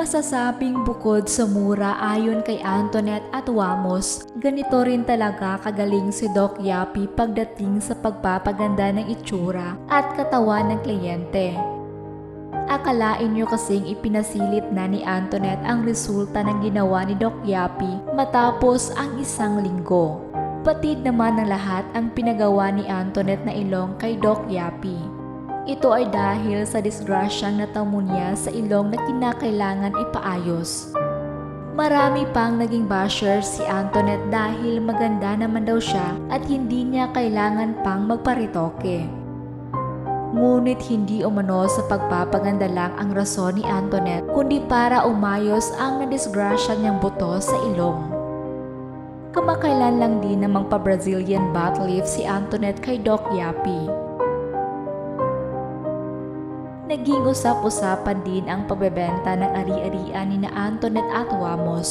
Masasabing bukod sa mura ayon kay Antoinette at Wamos, ganito rin talaga kagaling si Doc Yapi pagdating sa pagpapaganda ng itsura at katawan ng kliyente. Akalain nyo kasing ipinasilit na ni Antoinette ang resulta ng ginawa ni Doc Yapi matapos ang isang linggo. Batid naman ng lahat ang pinagawa ni Antoinette na ilong kay Doc Yapi. Ito ay dahil sa disgrasyang natamo niya sa ilong na kinakailangan ipaayos. Marami pang naging basher si Antoinette dahil maganda naman daw siya at hindi niya kailangan pang magparitoke. Ngunit hindi umano sa pagpapaganda lang ang rason ni Antoinette kundi para umayos ang nadisgrasya niyang buto sa ilong. Kamakailan lang din namang pa-Brazilian butt lift si Antoinette kay Doc Yapi. Naging usap-usapan din ang pagbebenta ng ari-arian ni na Antoinette at Wamos.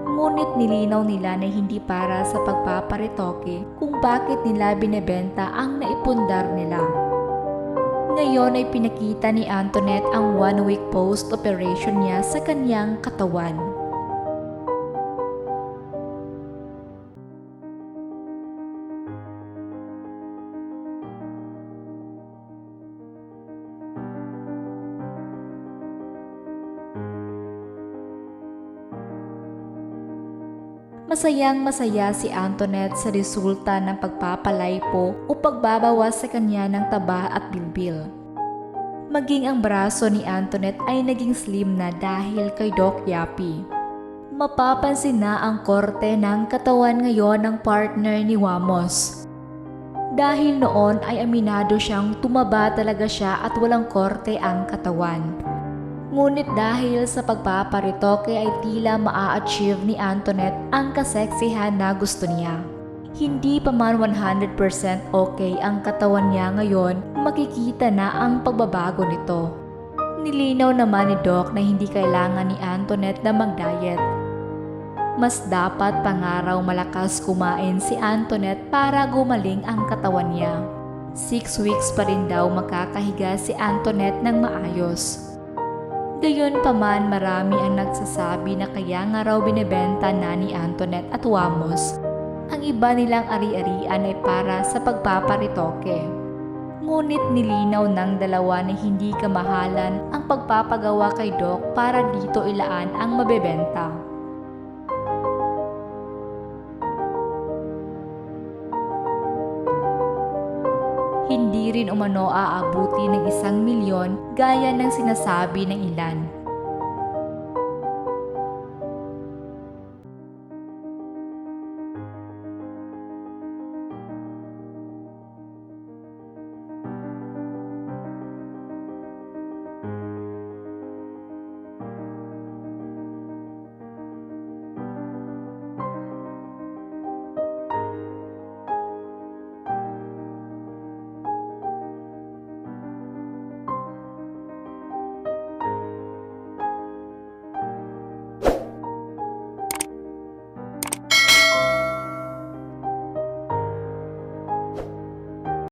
Ngunit nilinaw nila na hindi para sa pagpaparitoke kung bakit nila binebenta ang naipundar nila. Ngayon ay pinakita ni Antoinette ang 1 week post-operation niya sa kanyang katawan. Masayang-masaya si Antoinette sa resulta ng pagpapalipo o pagbabawas sa kanya ng taba at bilbil. Maging ang braso ni Antoinette ay naging slim na dahil kay Doc Yapi. Mapapansin na ang korte ng katawan ngayon ng partner ni Wamos. Dahil noon ay aminado siyang tumaba talaga siya at walang korte ang katawan. Ngunit dahil sa pagpaparitoke ay tila maa-achieve ni Antoinette ang kaseksihan na gusto niya. Hindi pa man 100% okay ang katawan niya ngayon, makikita na ang pagbabago nito. Nilinaw naman ni Doc na hindi kailangan ni Antoinette na mag-diet. Mas dapat pangaraw malakas kumain si Antoinette para gumaling ang katawan niya. 6 weeks pa rin daw makakahiga si Antoinette ng maayos. Gayunpaman marami ang nagsasabi na kaya nga raw binebenta na ni Antoinette at Wamos. Ang iba nilang ari-arian ay para sa pagpaparitoke. Ngunit nilinaw ng dalawa na hindi kamahalan ang pagpapagawa kay Doc para dito ilaan ang mabebenta. Hindi rin umano aabuti ng 1 milyon gaya ng sinasabi ng ilan.